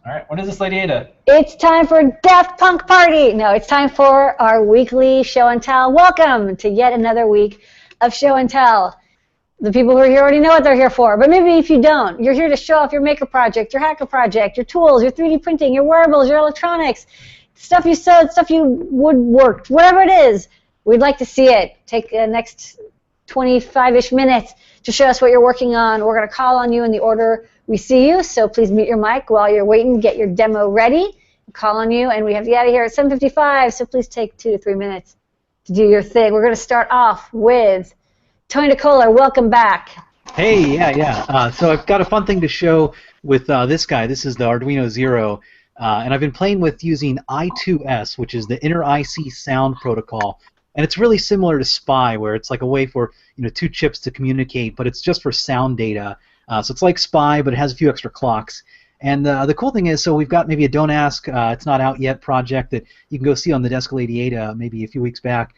All right, what is this, Lady Ada? It's time for Daft Punk Party. No, it's time for our weekly show and tell. Welcome to yet another week of show and tell. The people who are here already know what they're here for, but maybe if you don't, you're here to show off your maker project, your hacker project, your tools, your 3D printing, your wearables, your electronics, stuff you sewed, stuff you woodworked, whatever it is. We'd like to see it. Take the next 25-ish minutes to show us what you're working on. We're going to call on you in the order we see you, so please mute your mic while you're waiting. Get your demo ready. We'll call on you, and we have to get out of here at 7:55, so please take 2 to 3 minutes to do your thing. We're going to start off with Tony Nicola. Welcome back. Hey, yeah. So I've got a fun thing to show with this guy. This is the Arduino Zero, and I've been playing with using I2S, which is the Inter-IC Sound Protocol. And it's really similar to SPI, where it's like a way for 2 chips to communicate, but it's just for sound data. So it's like SPI, but it has a few extra clocks. And the cool thing is, so we've got maybe a Don't Ask, It's Not Out Yet project that you can go see on the desk of Lady Ada maybe a few weeks back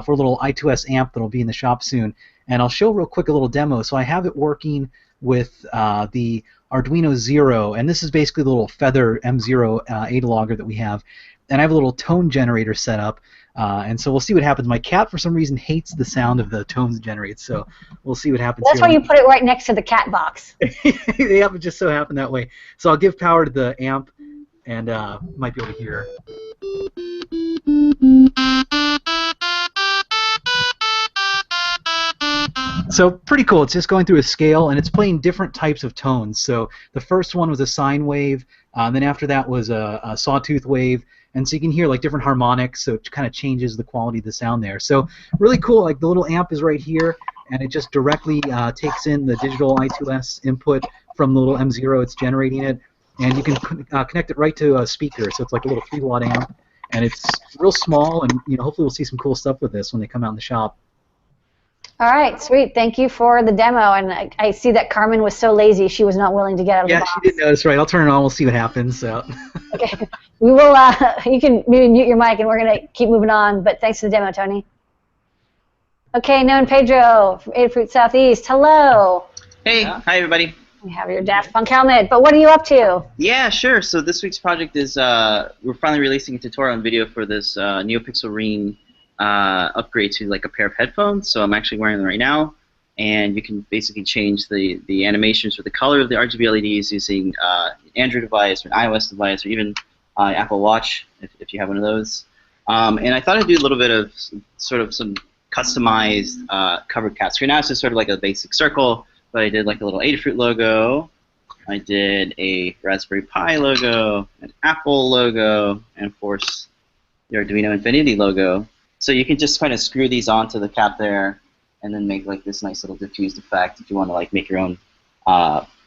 for a little I2S amp that'll be in the shop soon. And I'll show real quick a little demo. So I have it working with the Arduino Zero, and this is basically the little Feather M0 ADA logger that we have. And I have a little tone generator set up. And so we'll see what happens. My cat, for some reason, hates the sound of the tones it generates, so we'll see what happens. That's why you put it right next to the cat box. Yeah, it just so happened that way. So I'll give power to the amp, and might be able to hear. So pretty cool. It's just going through a scale, and it's playing different types of tones. So the first one was a sine wave, then after that was a sawtooth wave, and so you can hear like different harmonics, so it kind of changes the quality of the sound there. So really cool. Like the little amp is right here, and it just directly takes in the digital I2S input from the little M0. It's generating it, and you can connect it right to a speaker. So it's like a little 3-watt amp, and it's real small. And hopefully we'll see some cool stuff with this when they come out in the shop. All right, sweet. Thank you for the demo. And I see that Carmen was so lazy she was not willing to get out of the box. Yeah, she didn't notice. Right. I'll turn it on. We'll see what happens. So. Okay. We will. You can maybe mute your mic, and we're gonna keep moving on. But thanks for the demo, Tony. Okay, Known Pedro from Adafruit Southeast. Hello. Hey. Hi, everybody. You have your Daft Punk helmet, but what are you up to? Yeah, sure. So this week's project is we're finally releasing a tutorial and video for this NeoPixel Ring upgrade to like a pair of headphones. So I'm actually wearing them right now, and you can basically change the animations or the color of the RGB LEDs using an Android device or an iOS device or even Apple Watch if you have one of those. And I thought I'd do a little bit of sort of some customized covered caps. Right now it's just sort of like a basic circle, but I did like a little Adafruit logo. I did a Raspberry Pi logo, an Apple logo, and of course the Arduino Infinity logo. So you can just kind of screw these onto the cap there, and then make like this nice little diffused effect. If you want to like make your own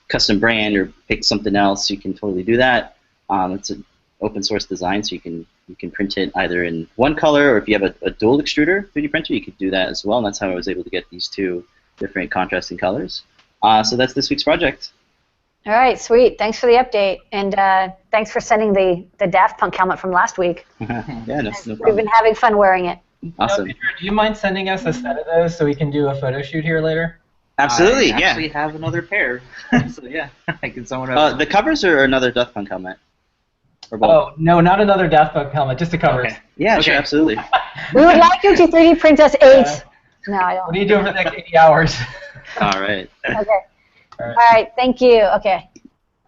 custom brand or pick something else, you can totally do that. It's an open source design, so you can print it either in one color, or if you have a dual extruder 3D printer, you could do that as well. And that's how I was able to get these 2 different contrasting colors. So that's this week's project. All right, sweet. Thanks for the update, and thanks for sending the Daft Punk helmet from last week. Yeah, no problem. We've been having fun wearing it. Awesome. Pedro, do you mind sending us a set of those so we can do a photo shoot here later? Absolutely, I yeah. actually have another pair. So yeah, I can someone else. The covers are another Daft Punk helmet? Or both? Oh, no, not another Daft Punk helmet, just the covers. Okay. Yeah, Okay. sure, absolutely. We would like you to 3D print us 8. No, I don't. What do you do for the next 80 hours? All right. Okay. All right, thank you. Okay.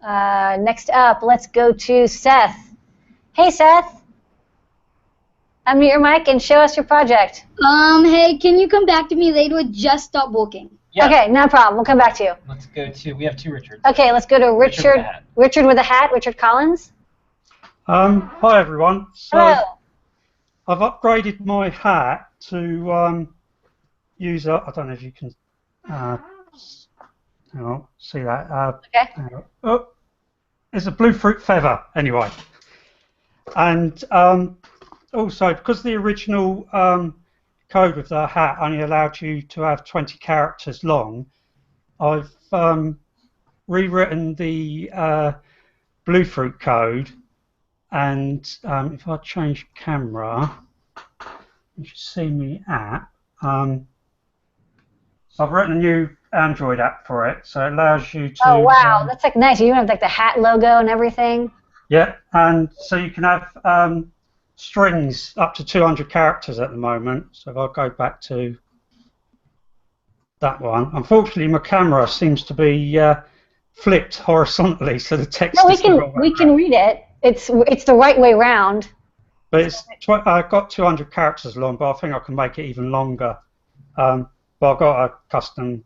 Next up, let's go to Seth. Hey, Seth. Unmute your mic and show us your project. Hey, can you come back to me later? Just stop walking. Yeah. Okay, no problem. We'll come back to you. Let's go to, we have 2 Richards. Okay, let's go to Richard. Richard with a hat. Richard with a hat. Richard Collins. Hi everyone. So Hello. I've upgraded my hat to use I don't know if you can hang on, see that. Okay. Hang on. Oh, it's a Bluefruit feather anyway. And also because the original code of the hat only allowed you to have 20 characters long, I've rewritten the Bluefruit code, and if I change camera, you should see me app. So I've written a new Android app for it, so it allows you to. Oh wow, that's like nice. You have like the hat logo and everything. Yeah, and so you can have strings up to 200 characters at the moment. So if I go back to that one, unfortunately my camera seems to be flipped horizontally, so the text No, is the wrong way we can around. read it. It's the right way round. But I've got 200 characters long, but I think I can make it even longer. But I've got a custom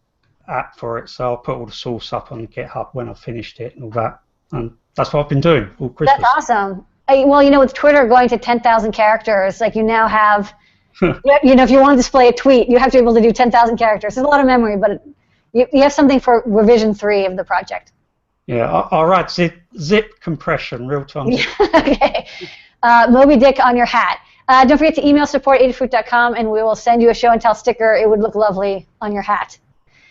app for it, so I'll put all the source up on GitHub when I've finished it and all that. And that's what I've been doing all Christmas. That's awesome. Well, with Twitter going to 10,000 characters, like you now have, if you want to display a tweet, you have to be able to do 10,000 characters. There's a lot of memory, but you have something for revision 3 of the project. Yeah, all right, zip compression, real-time. Okay. Moby Dick on your hat. Don't forget to email support@adafruit.com, and we will send you a show and tell sticker. It would look lovely on your hat.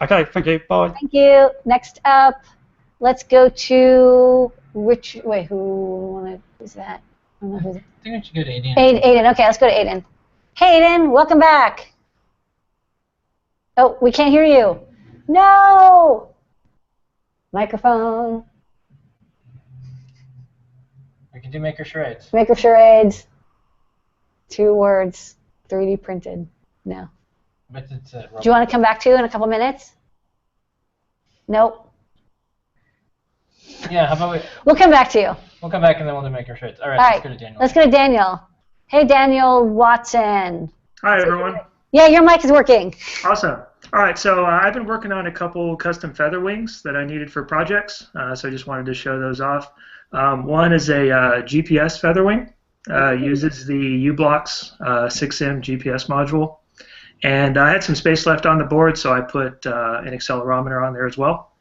Okay, thank you. Bye. Thank you. Next up, let's go to Rich. Wait, who's that? I don't know who's. I think we should go to Aiden. Aiden. Okay, let's go to Aiden. Hey, Aiden, welcome back. Oh, we can't hear you. No. Microphone. We can do maker charades. Maker charades. 2 words. 3D printed. No. But it's Do you want to come back to in a couple minutes? Nope. Yeah, how about We'll come back to you. we'll come back and then we'll do maker charades. All right, All let's right. go to Daniel. Let's go to Daniel. Hey, Daniel Watson. Hi, everyone. Yeah, your mic is working. Awesome. All right, so I've been working on a couple custom feather wings that I needed for projects, so I just wanted to show those off. One is a GPS feather wing, uses the U-Blocks 6M GPS module, and I had some space left on the board, so I put an accelerometer on there as well,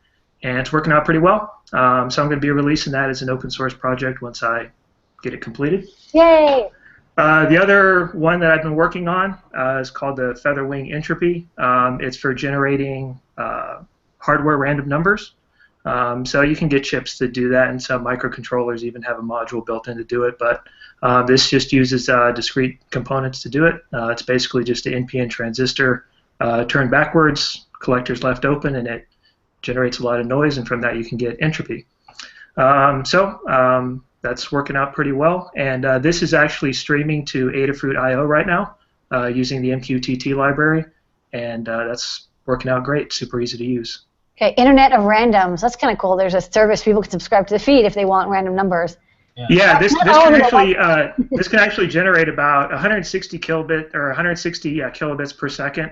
and it's working out pretty well. So I'm going to be releasing that as an open source project once I get it completed. Yay! The other one that I've been working on is called the Feather Wing Entropy. It's for generating hardware random numbers. So you can get chips to do that, and some microcontrollers even have a module built in to do it. But this just uses discrete components to do it. It's basically just an NPN transistor turned backwards, collectors left open, and it generates a lot of noise, and from that you can get entropy. That's working out pretty well, and this is actually streaming to Adafruit IO right now using the MQTT library, and that's working out great, super easy to use. Okay, Internet of Randoms. That's kind of cool. There's a service people can subscribe to the feed if they want random numbers. Yeah, this can actually generate about 160 kilobits per second.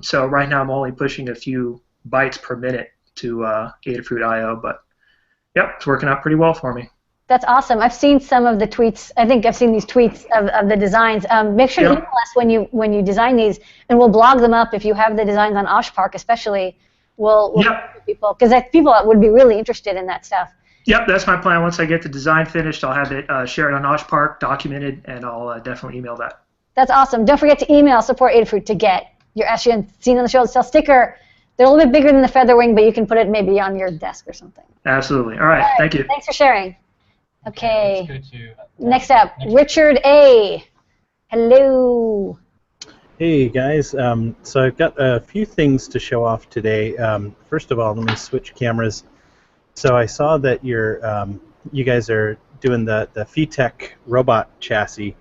So right now I'm only pushing a few bytes per minute to Adafruit IO, but yep, it's working out pretty well for me. That's awesome. I've seen some of the tweets. I think I've seen these tweets of the designs. Make sure to email us when you design these, and we'll blog them up if you have the designs on OshPark, especially. We'll people, because people would be really interested in that stuff. Yep, that's my plan. Once I get the design finished, I'll have it shared on OshPark, documented, and I'll definitely email that. That's awesome. Don't forget to email support Adafruit to get your SUN seen on the show to sell sticker. They're a little bit bigger than the feather wing, but you can put it maybe on your desk or something. Absolutely. All right. Thank you. Thanks for sharing. Okay. Let's go to, next up, Richard A. Hello. Hey guys, so I've got a few things to show off today. First of all, let me switch cameras. So I saw that you guys are doing the VTech robot chassis,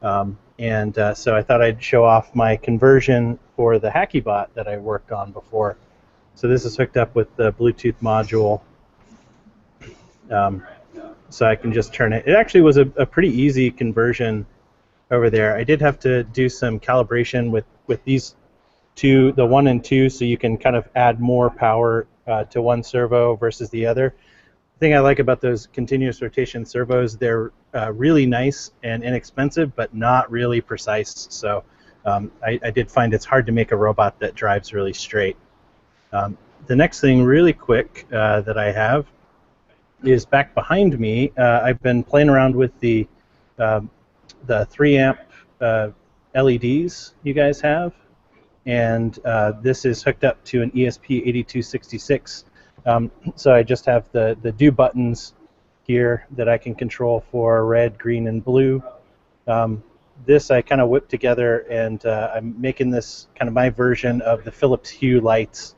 and so I thought I'd show off my conversion for the HackyBot that I worked on before. So this is hooked up with the Bluetooth module. So I can just turn it. It actually was a pretty easy conversion over there. I did have to do some calibration with these two, the 1 and 2, so you can kind of add more power to one servo versus the other. The thing I like about those continuous rotation servos, they're really nice and inexpensive, but not really precise. So I did find it's hard to make a robot that drives really straight. The next thing really quick that I have is back behind me. I've been playing around with the 3 amp LEDs you guys have, and this is hooked up to an ESP8266. So I just have the do buttons here that I can control for red, green, and blue. This I kind of whipped together, and I'm making this kind of my version of the Philips Hue lights.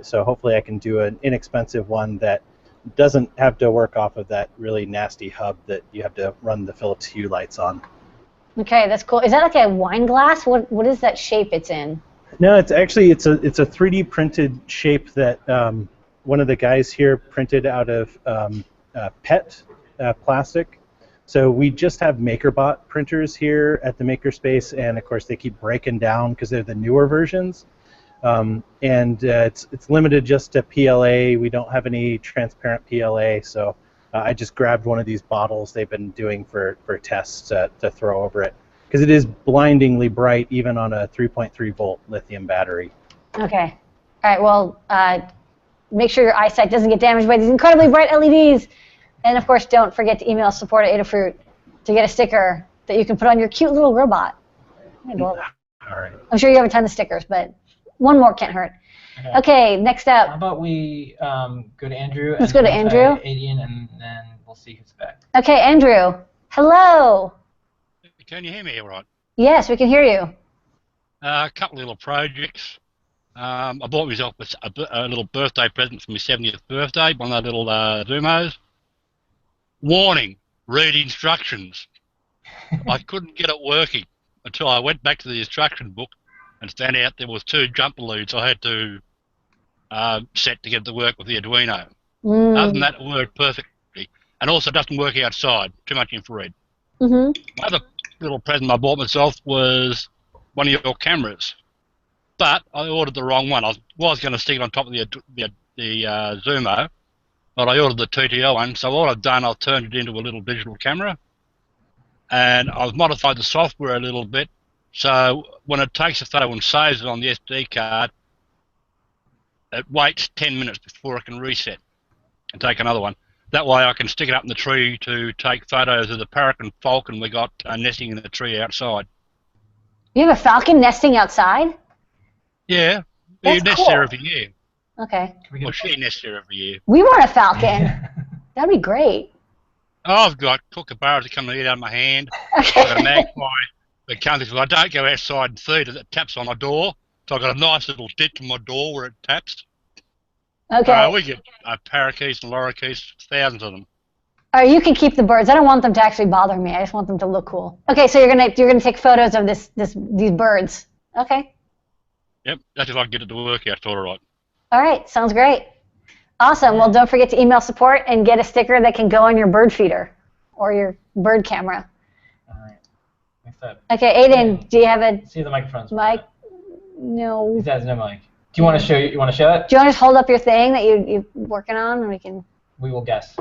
So hopefully I can do an inexpensive one that doesn't have to work off of that really nasty hub that you have to run the Philips Hue lights on. Okay, that's cool. Is that like a wine glass? What is that shape it's in? No, it's actually it's a 3D printed shape that one of the guys here printed out of PET plastic. So we just have MakerBot printers here at the Makerspace, and of course they keep breaking down because they're the newer versions. It's limited just to PLA. We don't have any transparent PLA, so I just grabbed one of these bottles they've been doing for tests to throw over it, because it is blindingly bright even on a 3.3 volt lithium battery. Okay. All right, well, make sure your eyesight doesn't get damaged by these incredibly bright LEDs. And, of course, don't forget to email support at Adafruit to get a sticker that you can put on your cute little robot. All right. I'm sure you have a ton of stickers, but one more can't hurt. Okay, next up. How about we go to Andrew? Let's go to Andrew. Adian, and then we'll see who's back. Okay, Andrew. Hello. Can you hear me all right? Yes, we can hear you. A couple of little projects. I bought myself a little birthday present for my 70th birthday, one of those little Zoomos. Warning, read instructions. I couldn't get it working until I went back to the instruction book and found out there was 2 jumper leads I had to set to get it to work with the Arduino. Other than that, it worked perfectly. And also doesn't work outside, too much infrared. Another little present I bought myself was one of your cameras. But I ordered the wrong one. I was going to stick it on top of the Zoomo, but I ordered the TTO one, so all I've done, I've turned it into a little digital camera, and I've modified the software a little bit, so when it takes a photo and saves it on the SD card, it waits 10 minutes before it can reset and take another one. That way I can stick it up in the tree to take photos of the parrot and falcon we got nesting in the tree outside. You have a falcon nesting outside? Yeah, That's you nest cool. there every year. Okay. Well, she nests there every year. We want a falcon. That'd be great. I've got kookaburras that come and eat out of my hand. I've got a magpie that comes. If I don't go outside and feed it, it taps on my door. So I've got a nice little ditch on my door where it taps. Okay. We get parakeets and lorikeets, thousands of them. All right, you can keep the birds. I don't want them to actually bother me. I just want them to look cool. Okay, so you're gonna take photos of these birds. Okay. Yep, that's if I can get it to work out, all right. All right, sounds great. Awesome. Well, don't forget to email support and get a sticker that can go on your bird feeder or your bird camera. All right. Next up. Okay, Aiden, do you have a See the microphones. mic? No. He has no mic. Do you want to show it? Do you want to just hold up your thing that you're working on, and we can? We will guess.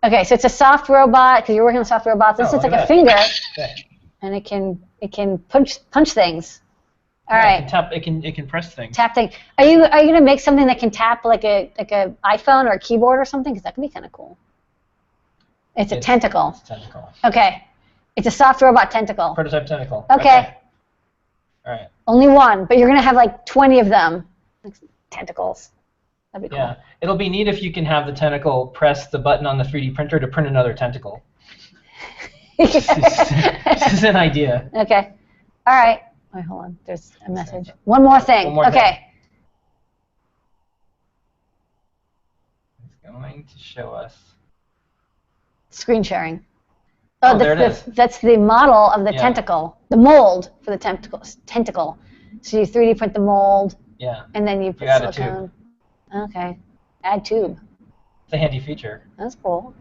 Okay, so it's a soft robot because you're working on soft robots. This is like a finger, and it can punch things. All right. It can press things. Tap thing. Are you gonna make something that can tap like a iPhone or a keyboard or something? Because that can be kind of cool. It's a tentacle. It's a tentacle. Okay. It's a soft robot tentacle. Prototype tentacle. Okay. All right. Only one, but you're gonna have like 20 of them. Tentacles. That'd be cool. Yeah. It'll be neat if you can have the tentacle press the button on the 3D printer to print another tentacle. Just an idea. Okay. All right. Wait, hold on. There's a message. One more thing. One more okay. thing. It's going to show us. Screen sharing. Oh, there it is. That's the model of the tentacle. The mold for the tentacle. So you 3D print the mold. Yeah. And then you put add silicone. a tube. Okay. Add tube. It's a handy feature. That's cool.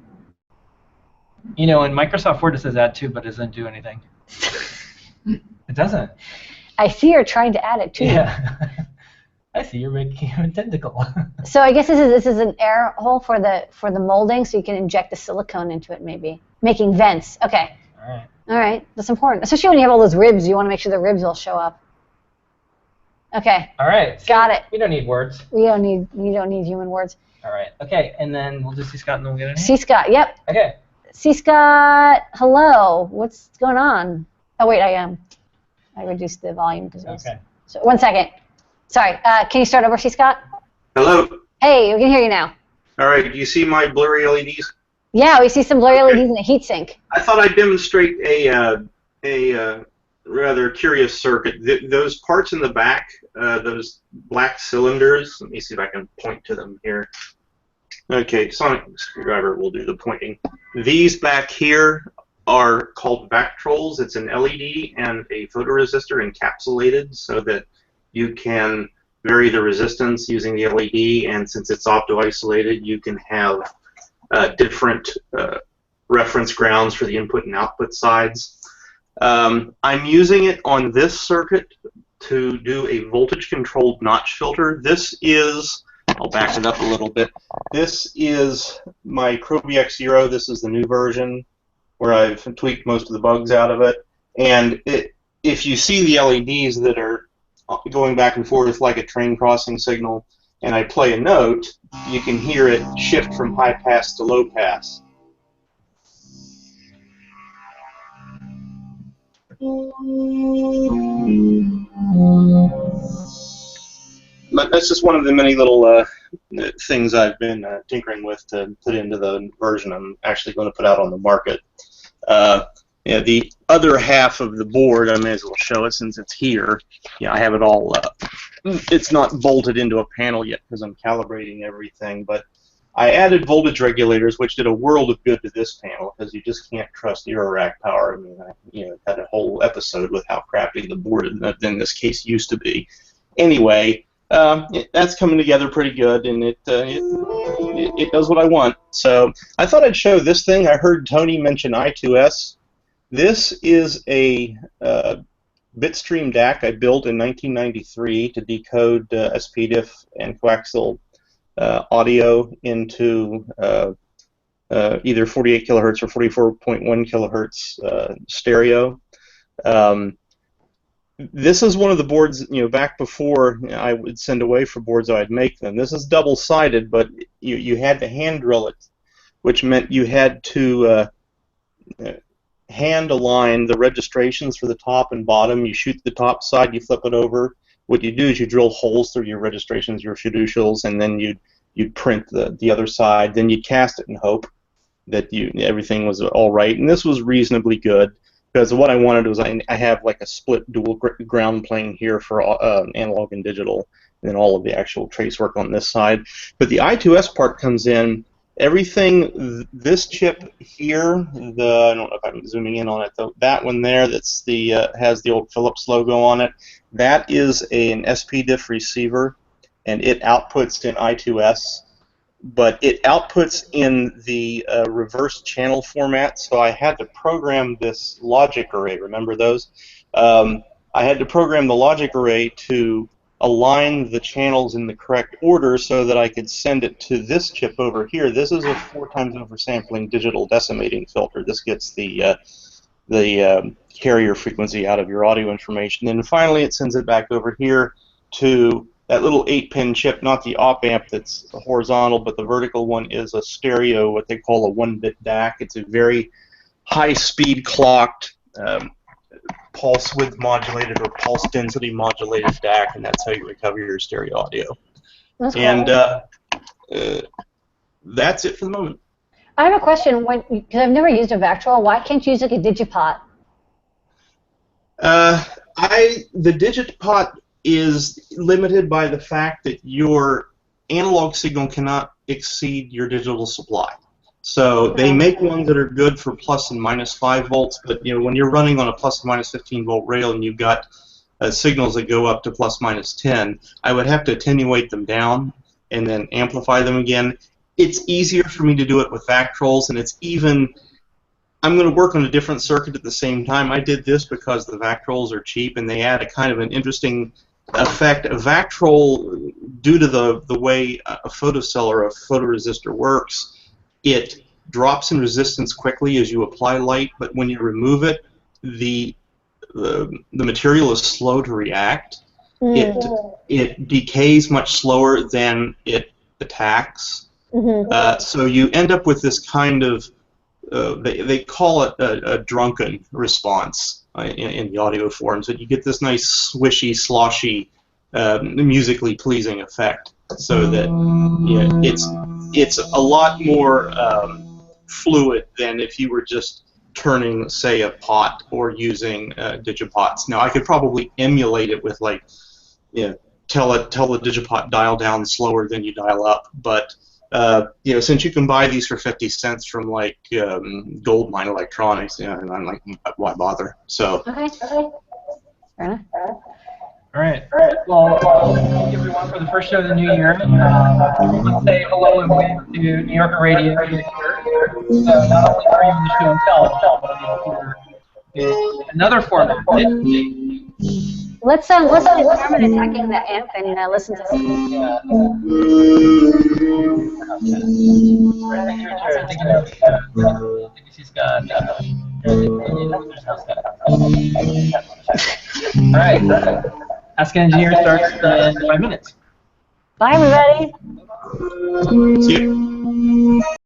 You know, in Microsoft Word it says add tube, but it doesn't do anything. It doesn't. I see you're trying to add it too. Yeah. I see you're making a tentacle. So I guess this is an air hole for the molding, so you can inject the silicone into it, maybe making vents. Okay. All right. All right. That's important, especially when you have all those ribs. You want to make sure the ribs will show up. Okay. All right. Got it. We don't need words. We don't need human words. All right. Okay. And then we'll just see Scott, and then we'll get it. C. Scott. Yep. Okay. C. Scott. Hello. What's going on? Oh wait, I reduced the volume because it was. Okay. So 1 second. Sorry. Can you start over, C. Scott? Hello. Hey, we can hear you now. All right. Do you see my blurry LEDs? Yeah, we see some blurry LEDs in a heatsink. I thought I'd demonstrate a rather curious circuit. Those parts in the back, those black cylinders. Let me see if I can point to them here. Okay, sonic screwdriver will do the pointing. These back here are called Vactrols. It's an LED and a photoresistor encapsulated so that you can vary the resistance using the LED, and since it's opto-isolated, you can have different reference grounds for the input and output sides. I'm using it on this circuit to do a voltage-controlled notch filter. This is, I'll back it up a little bit, this is my Probe X0. This is the new version where I've tweaked most of the bugs out of it. And if you see the LEDs that are going back and forth like a train crossing signal, and I play a note, you can hear it shift from high pass to low pass. But that's just one of the many little things I've been tinkering with to put into the version I'm actually going to put out on the market. Yeah, the other half of the board, I may as well show it since it's here. Yeah, I have it all. It's not bolted into a panel yet because I'm calibrating everything, but I added voltage regulators, which did a world of good to this panel because you just can't trust Eurorack power. I mean, I had a whole episode with how crappy the board in this case used to be. Anyway, that's coming together pretty good, and it does what I want. So I thought I'd show this thing. I heard Tony mention I2S. This is a bitstream DAC I built in 1993 to decode SPDIF and coaxial audio into either 48 kilohertz or 44.1 kilohertz stereo. This is one of the boards, back before I would send away for boards, I'd make them. This is double-sided, but you had to hand drill it, which meant you had to hand align the registrations for the top and bottom. You shoot the top side, you flip it over. What you do is you drill holes through your registrations, your fiducials, and then you'd print the other side. Then you'd cast it and hope that everything was all right. And this was reasonably good because what I wanted was I have like a split dual ground plane here for analog and digital, and then all of the actual trace work on this side. But the I2S part comes in. Everything, this chip here, I don't know if I'm zooming in on it, though, that one there that's has the old Philips logo on it, that is an SPDIF receiver, and it outputs in I2S, but it outputs in the reverse channel format, so I had to program this logic array. Remember those? I had to program the logic array to align the channels in the correct order so that I could send it to this chip over here. This is a 4 times oversampling digital decimating filter. This gets the carrier frequency out of your audio information. And finally it sends it back over here to that little 8-pin chip, not the op amp that's horizontal, but the vertical one is a stereo, what they call a 1-bit DAC. It's a very high-speed clocked pulse width modulated or pulse density modulated DAC, and that's how you recover your stereo audio. That's cool. That's it for the moment. I have a question. Because I've never used a Vactrol, why can't you use like a Digipot? The Digipot is limited by the fact that your analog signal cannot exceed your digital supply. So they make ones that are good for plus and minus 5 volts, but when you're running on a plus and minus 15 volt rail and you've got signals that go up to plus minus 10, I would have to attenuate them down and then amplify them again. It's easier for me to do it with Vactrols, and it's even, I'm going to work on a different circuit at the same time. I did this because the Vactrols are cheap and they add a kind of an interesting effect. A Vactrol, due to the way a photocell or a photoresistor works, it drops in resistance quickly as you apply light, but when you remove it, the material is slow to react. It decays much slower than it attacks. So you end up with this kind of, they call it a drunken response in the audio forms, that you get this nice swishy, sloshy, musically pleasing effect. So that it's a lot more fluid than if you were just turning, say, a pot or using Digipots. Now I could probably emulate it with tell the Digipot dial down slower than you dial up, but since you can buy these for 50 cents from like Goldmine Electronics, and I'm like, why bother? So. Okay. Fair enough. All right. Well, thank you everyone for the first show of the new year. Let's say hello and wave to New Yorker Radio. Not only are you in the show and tell, but in another format. Let's listen to Carmen attacking the amp and listen to some. All right. Ask an Engineer starts in 5 minutes. Bye, everybody. See you.